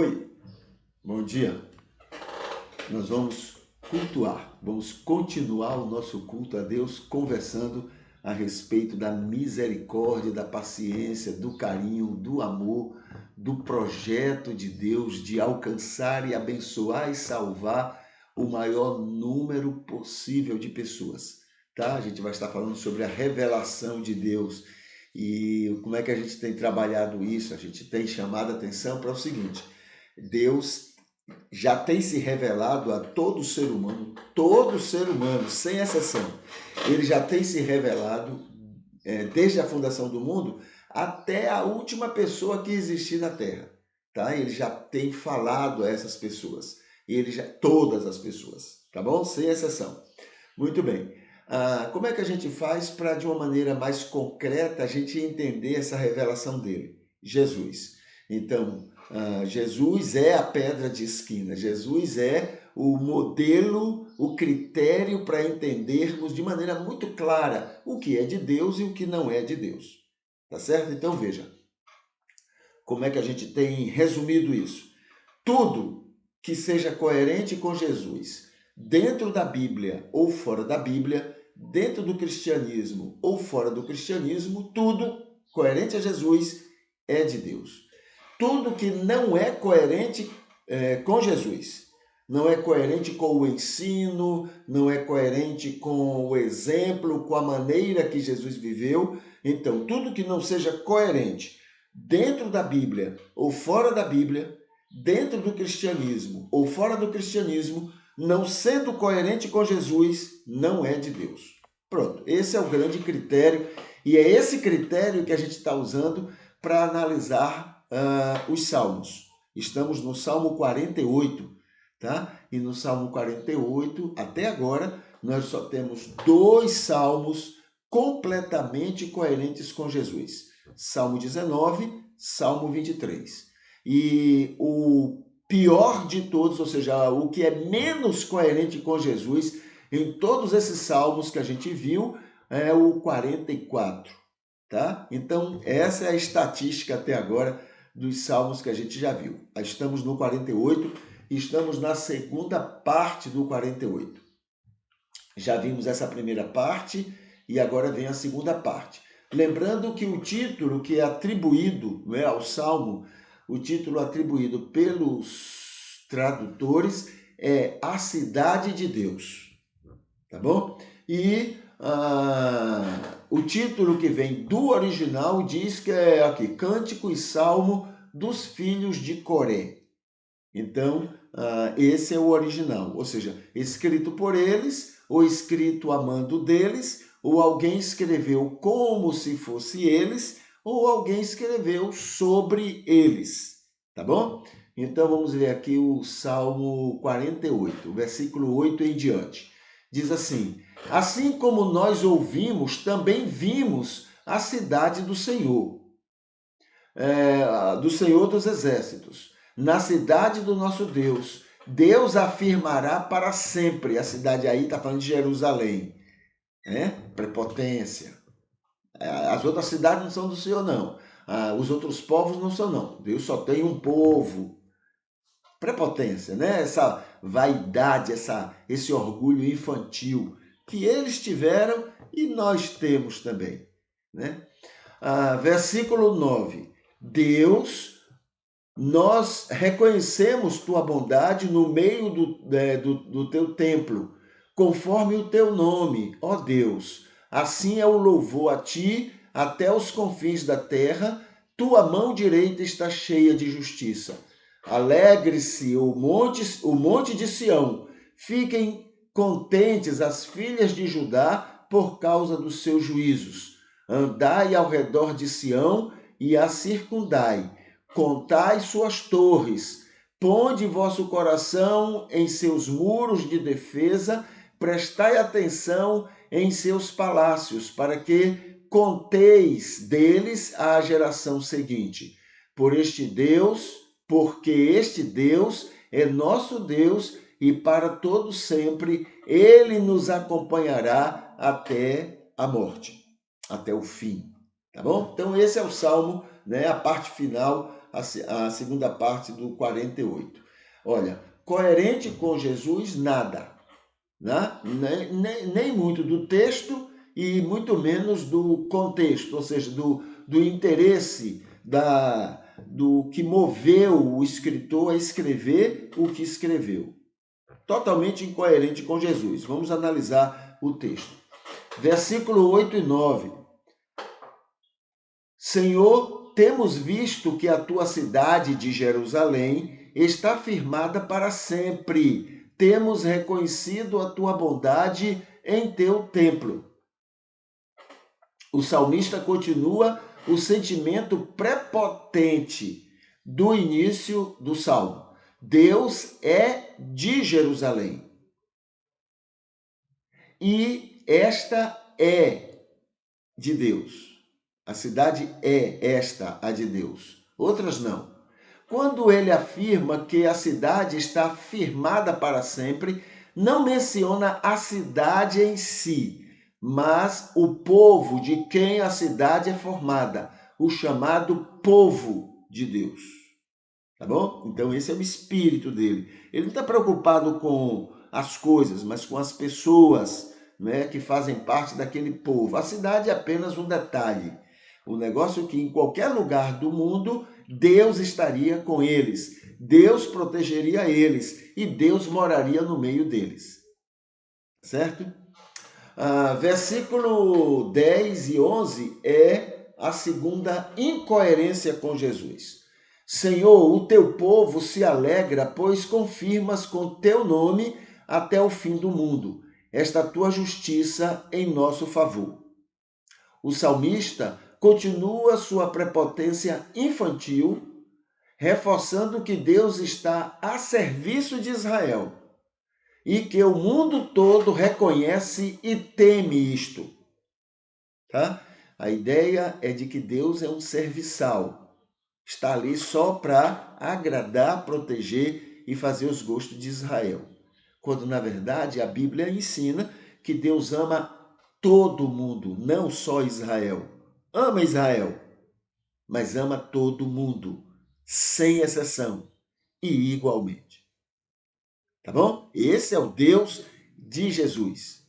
Oi, bom dia. Nós vamos continuar o nosso culto a Deus conversando a respeito da misericórdia, da paciência, do carinho, do amor, do projeto de Deus de alcançar e abençoar e salvar o maior número possível de pessoas, tá? A gente vai estar falando sobre a revelação de Deus e como é que a gente tem trabalhado isso. A gente tem chamado a atenção para o seguinte: Deus já tem se revelado a todo ser humano, sem exceção. Ele já tem se revelado desde a fundação do mundo até a última pessoa que existir na Terra, tá? Ele já tem falado a essas pessoas, todas as pessoas, tá bom? Sem exceção. Muito bem. Como é que a gente faz para, de uma maneira mais concreta, a gente entender essa revelação dele? Jesus. Então, Jesus é a pedra de esquina, Jesus é o modelo, o critério para entendermos de maneira muito clara o que é de Deus e o que não é de Deus. Tá certo? Então veja, como é que a gente tem resumido isso? Tudo que seja coerente com Jesus, dentro da Bíblia ou fora da Bíblia, dentro do cristianismo ou fora do cristianismo, tudo coerente a Jesus é de Deus. Tudo que não é coerente com Jesus, não é coerente com o ensino, não é coerente com o exemplo, com a maneira que Jesus viveu. Então, tudo que não seja coerente dentro da Bíblia ou fora da Bíblia, dentro do cristianismo ou fora do cristianismo, não sendo coerente com Jesus, não é de Deus. Pronto, esse é o grande critério e é esse critério que a gente está usando para analisar os salmos. Estamos no Salmo 48, tá? E no Salmo 48, até agora, nós só temos 2 salmos completamente coerentes com Jesus. Salmo 19, Salmo 23. E o pior de todos, ou seja, o que é menos coerente com Jesus, em todos esses salmos que a gente viu, é o 44, tá? Então, essa é a estatística até agora dos salmos que a gente já viu. Estamos no 48 e estamos na segunda parte do 48. Já vimos essa primeira parte e agora vem a segunda parte. Lembrando que o título que é atribuído, não é, ao Salmo, o título atribuído pelos tradutores é A Cidade de Deus, tá bom? E o título que vem do original diz que é aqui, Cântico e Salmo dos Filhos de Coré. Então, esse é o original, ou seja, escrito por eles, ou escrito a mando deles, ou alguém escreveu como se fosse eles, ou alguém escreveu sobre eles, tá bom? Então, vamos ver aqui o Salmo 48, versículo 8 em diante. Diz assim: assim como nós ouvimos, também vimos a cidade do Senhor, do Senhor dos Exércitos, na cidade do nosso Deus. Deus afirmará para sempre. A cidade aí está falando de Jerusalém, né? Prepotência. As outras cidades não são do Senhor, não. Os outros povos não são, não. Deus só tem um povo. Prepotência, né? Essa vaidade, esse orgulho infantil que eles tiveram e nós temos também, né? Versículo 9. Deus, nós reconhecemos tua bondade no meio do teu templo, conforme o teu nome, ó Deus. Assim é o louvor a ti até os confins da terra, tua mão direita está cheia de justiça. Alegre-se o monte de Sião, fiquem contentes as filhas de Judá por causa dos seus juízos. Andai ao redor de Sião e a circundai, contai suas torres, ponde vosso coração em seus muros de defesa, prestai atenção em seus palácios, para que conteis deles a geração seguinte. Porque este Deus é nosso Deus e para todo sempre ele nos acompanhará até a morte, até o fim, tá bom? Então esse é o Salmo, né, a parte final a segunda parte do 48. Olha, coerente com Jesus, nada, né? Nem muito do texto e muito menos do contexto, ou seja, do interesse, do que moveu o escritor a escrever o que escreveu. Totalmente incoerente com Jesus. Vamos analisar o texto. Versículo 8 e 9. Senhor, temos visto que a tua cidade de Jerusalém está firmada para sempre. Temos reconhecido a tua bondade em teu templo. O salmista continua o sentimento prepotente do início do salmo. Deus é de Jerusalém. E esta é de Deus. A cidade é esta, a de Deus. Outras não. Quando ele afirma que a cidade está firmada para sempre, não menciona a cidade em si, mas o povo de quem a cidade é formada, o chamado povo de Deus. Tá bom? Então esse é o espírito dele. Ele não está preocupado com as coisas, mas com as pessoas, né, que fazem parte daquele povo. A cidade é apenas um detalhe. O negócio é que em qualquer lugar do mundo, Deus estaria com eles, Deus protegeria eles e Deus moraria no meio deles. Certo? Versículo 10 e 11 é a segunda incoerência com Jesus. Senhor, o teu povo se alegra, pois confirmas com teu nome até o fim do mundo esta tua justiça em nosso favor. O salmista continua sua prepotência infantil, reforçando que Deus está a serviço de Israel e que o mundo todo reconhece e teme isto. Tá? A ideia é de que Deus é um serviçal, está ali só para agradar, proteger e fazer os gostos de Israel. Quando, na verdade, a Bíblia ensina que Deus ama todo mundo, não só Israel. Ama Israel, mas ama todo mundo, sem exceção e igualmente. Tá bom? Esse é o Deus de Jesus.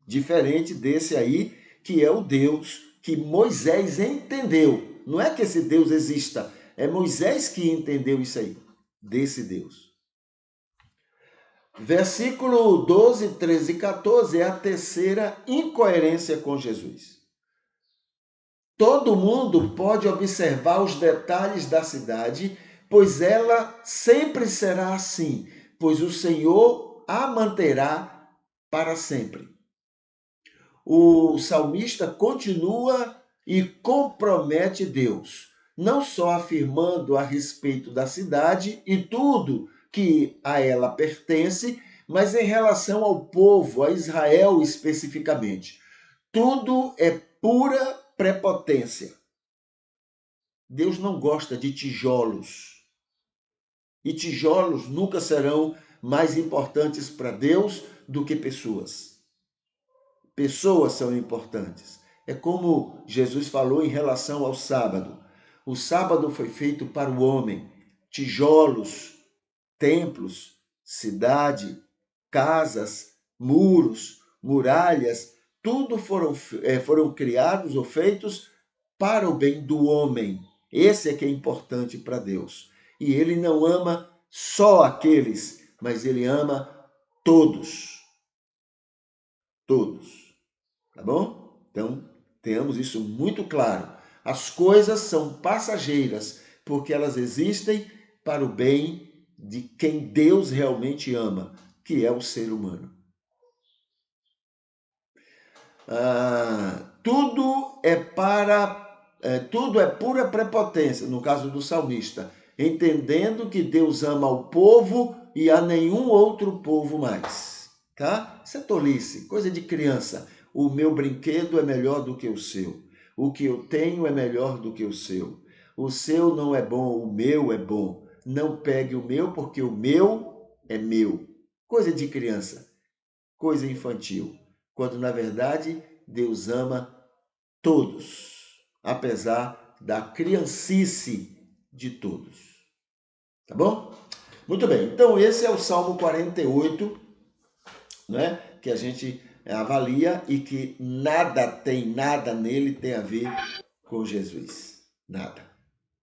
Diferente desse aí, que é o Deus que Moisés entendeu. Não é que esse Deus exista, é Moisés que entendeu isso aí, desse Deus. Versículo 12, 13 e 14 é a terceira incoerência com Jesus. Todo mundo pode observar os detalhes da cidade, pois ela sempre será assim, pois o Senhor a manterá para sempre. O salmista continua e compromete Deus, não só afirmando a respeito da cidade e tudo que a ela pertence, mas em relação ao povo, a Israel especificamente. Tudo é pura prepotência. Deus não gosta de tijolos. E tijolos nunca serão mais importantes para Deus do que pessoas. Pessoas são importantes. É como Jesus falou em relação ao sábado. O sábado foi feito para o homem. Tijolos, templos, cidade, casas, muros, muralhas, tudo foram criados ou feitos para o bem do homem. Esse é que é importante para Deus. E ele não ama só aqueles, mas ele ama todos. Todos. Tá bom? Então, tenhamos isso muito claro. As coisas são passageiras, porque elas existem para o bem de quem Deus realmente ama, que é o ser humano. Tudo é pura prepotência, no caso do salmista, entendendo que Deus ama o povo e a nenhum outro povo mais. Tá? Isso é tolice, coisa de criança. O meu brinquedo é melhor do que o seu. O que eu tenho é melhor do que o seu. O seu não é bom, o meu é bom. Não pegue o meu, porque o meu é meu. Coisa de criança, coisa infantil. Quando, na verdade, Deus ama todos, apesar da criancice de todos. Tá bom? Muito bem, então esse é o Salmo 48, né, que a gente avalia e que nada nele tem a ver com Jesus. Nada.